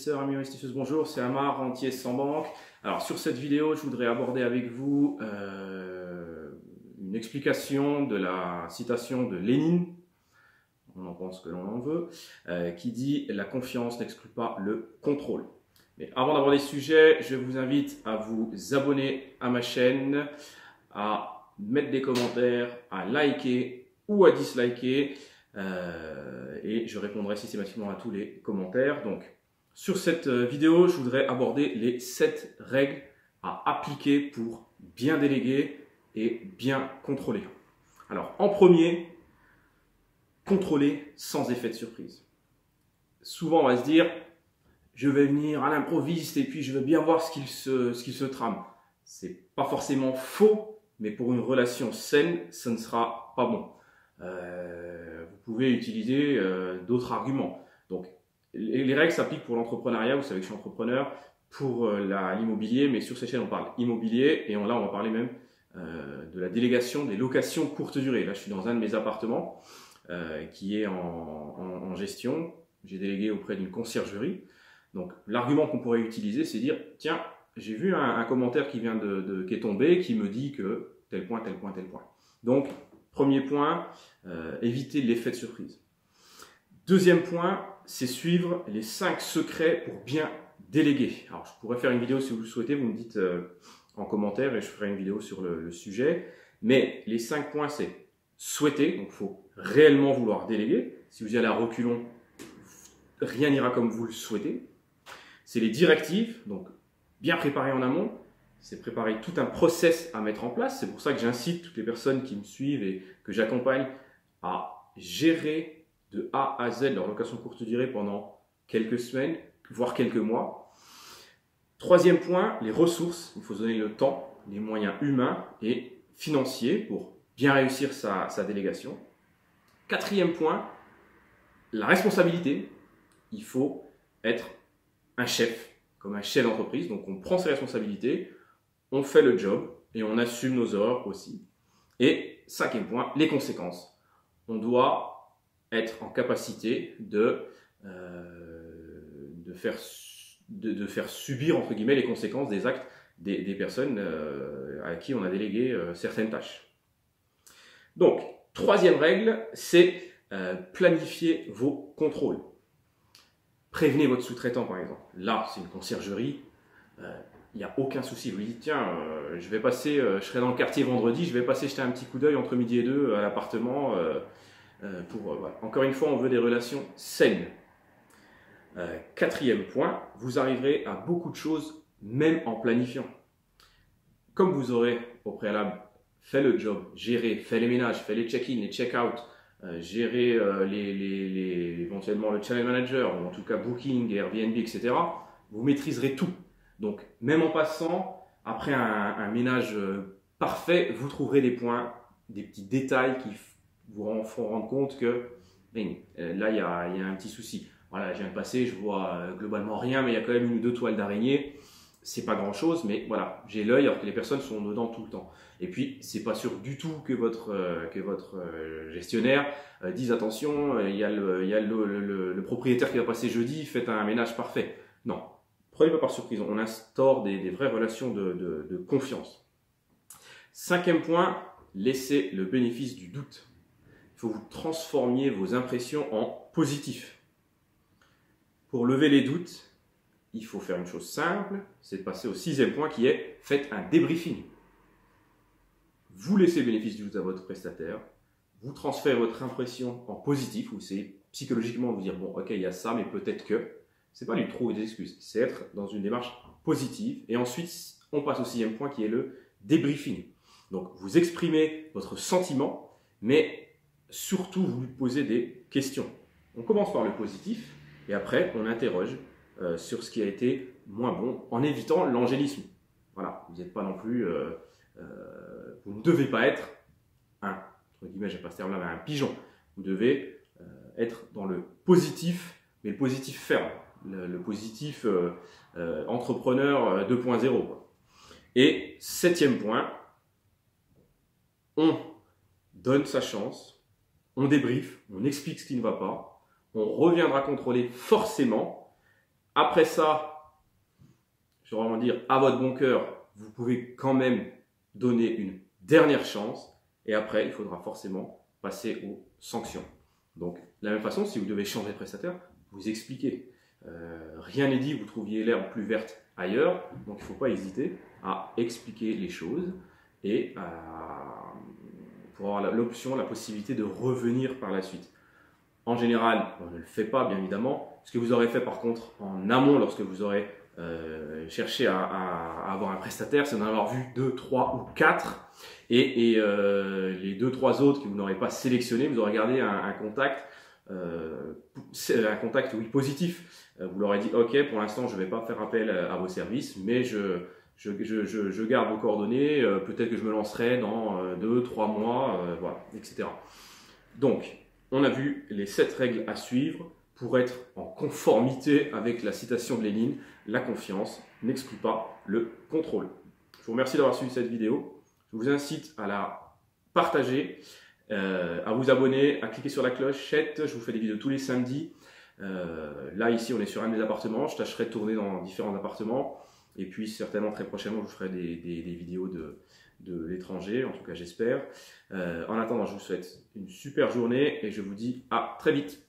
Amis investisseurs, bonjour, c'est Amar, rentier sans banque. Alors sur cette vidéo, je voudrais aborder avec vous une explication de la citation de Lénine, on en pense que l'on en veut, qui dit « La confiance n'exclut pas le contrôle ». Mais avant d'aborder ce sujet, je vous invite à vous abonner à ma chaîne, à mettre des commentaires, à liker ou à disliker, et je répondrai systématiquement à tous les commentaires. Donc, sur cette vidéo, je voudrais aborder les 7 règles à appliquer pour bien déléguer et bien contrôler. Alors, en premier, contrôler sans effet de surprise. Souvent, on va se dire, je vais venir à l'improviste et puis je veux bien voir ce qu'il se trame. C'est pas forcément faux, mais pour une relation saine, ce ne sera pas bon. Vous pouvez utiliser d'autres arguments. Donc, les règles s'appliquent pour l'entrepreneuriat, vous savez que je suis entrepreneur, pour l'immobilier, mais sur cette chaîne on parle immobilier et là on va parler même de la délégation des locations courte durée. Là je suis dans un de mes appartements qui est en gestion, j'ai délégué auprès d'une conciergerie. Donc l'argument qu'on pourrait utiliser c'est dire, tiens, j'ai vu un commentaire qui vient qui est tombé, qui me dit que tel point, tel point, tel point. Donc premier point, éviter l'effet de surprise. Deuxième point, c'est suivre les 5 secrets pour bien déléguer. Alors, je pourrais faire une vidéo si vous le souhaitez, vous me dites en commentaire et je ferai une vidéo sur le sujet. Mais les 5 points, c'est souhaiter, donc il faut réellement vouloir déléguer. Si vous y allez à reculons, rien n'ira comme vous le souhaitez. C'est les directives, donc bien préparer en amont. C'est préparer tout un process à mettre en place. C'est pour ça que j'incite toutes les personnes qui me suivent et que j'accompagne à gérer de A à Z leur location courte durée pendant quelques semaines, voire quelques mois. Troisième point, les ressources. Il faut se donner le temps, les moyens humains et financiers pour bien réussir sa délégation. Quatrième point, la responsabilité. Il faut être un chef, comme un chef d'entreprise. Donc on prend ses responsabilités, on fait le job et on assume nos erreurs aussi. Et cinquième point, les conséquences. On doit être en capacité de faire subir entre guillemets les conséquences des actes des personnes à qui on a délégué certaines tâches. Donc, troisième règle, c'est planifier vos contrôles. Prévenez votre sous-traitant par exemple. Là, c'est une conciergerie, il n'y a aucun souci. Vous lui dites, tiens, je vais passer, je serai dans le quartier vendredi, je vais passer jeter un petit coup d'œil entre midi et 2 à l'appartement. Voilà. Encore une fois, on veut des relations saines. Quatrième point, vous arriverez à beaucoup de choses même en planifiant. Comme vous aurez au préalable fait le job, géré, fait les ménages, fait les check-in, les check-out, géré éventuellement le channel manager, ou en tout cas Booking, Airbnb, etc., vous maîtriserez tout. Donc, même en passant, après un ménage parfait, vous trouverez des points, des petits détails qui vous font rendre compte que là, il y a un petit souci. Voilà, je viens de passer, je vois globalement rien, mais il y a quand même 1 ou 2 toiles d'araignée. C'est pas grand chose, mais voilà, j'ai l'œil alors que les personnes sont dedans tout le temps. Et puis, c'est pas sûr du tout que votre gestionnaire dise attention, il y a le propriétaire qui va passer jeudi, faites un ménage parfait. Non, prenez pas par surprise, on instaure des vraies relations de confiance. Cinquième point, laissez le bénéfice du doute. Il faut que vous transformiez vos impressions en positif. Pour lever les doutes, il faut faire une chose simple, c'est de passer au 6e point qui est faites un débriefing. Vous laissez le bénéfice du doute à votre prestataire, vous transférez votre impression en positif, vous essayez psychologiquement de vous dire bon ok il y a ça mais peut-être que, c'est pas lui trouver des excuses, c'est être dans une démarche positive et ensuite on passe au 6e point qui est le débriefing. Donc vous exprimez votre sentiment mais surtout vous lui posez des questions. On commence par le positif et après on interroge sur ce qui a été moins bon en évitant l'angélisme. Voilà, vous n'êtes pas non plus, vous ne devez pas être entre guillemets, j'aime pas ce terme-là, mais un pigeon. Vous devez être dans le positif, mais le positif ferme, le positif entrepreneur 2.0. Et 7e point, on donne sa chance, on débriefe, on explique ce qui ne va pas, on reviendra contrôler forcément Après ça, je vais vraiment dire à votre bon cœur, vous pouvez quand même donner une dernière chance. Et après, il faudra forcément passer aux sanctions. Donc, de la même façon, si vous devez changer de prestataire, vous expliquez. Rien n'est dit, vous trouviez l'herbe plus verte ailleurs. Donc, il ne faut pas hésiter à expliquer les choses et pour avoir l'option, la possibilité de revenir par la suite. En général, on ne le fait pas, bien évidemment. Ce que vous aurez fait, par contre, en amont, lorsque vous aurez cherché à avoir un prestataire, c'est d'en avoir vu 2, 3 ou 4. Et les 2, 3 autres que vous n'aurez pas sélectionnés, vous aurez gardé un contact, oui, positif. Vous leur avez dit, OK, pour l'instant, je ne vais pas faire appel à vos services, mais je garde vos coordonnées, peut-être que je me lancerai dans 2, 3 mois, voilà, etc. Donc, on a vu les 7 règles à suivre pour être en conformité avec la citation de Lénine, la confiance n'exclut pas le contrôle. Je vous remercie d'avoir suivi cette vidéo. Je vous incite à la partager, à vous abonner, à cliquer sur la clochette. Je vous fais des vidéos tous les samedis. Là, ici, on est sur un des appartements. Je tâcherai de tourner dans différents appartements. Et puis, certainement, très prochainement, je vous ferai des vidéos de l'étranger, en tout cas, j'espère. En attendant, je vous souhaite une super journée et je vous dis à très vite.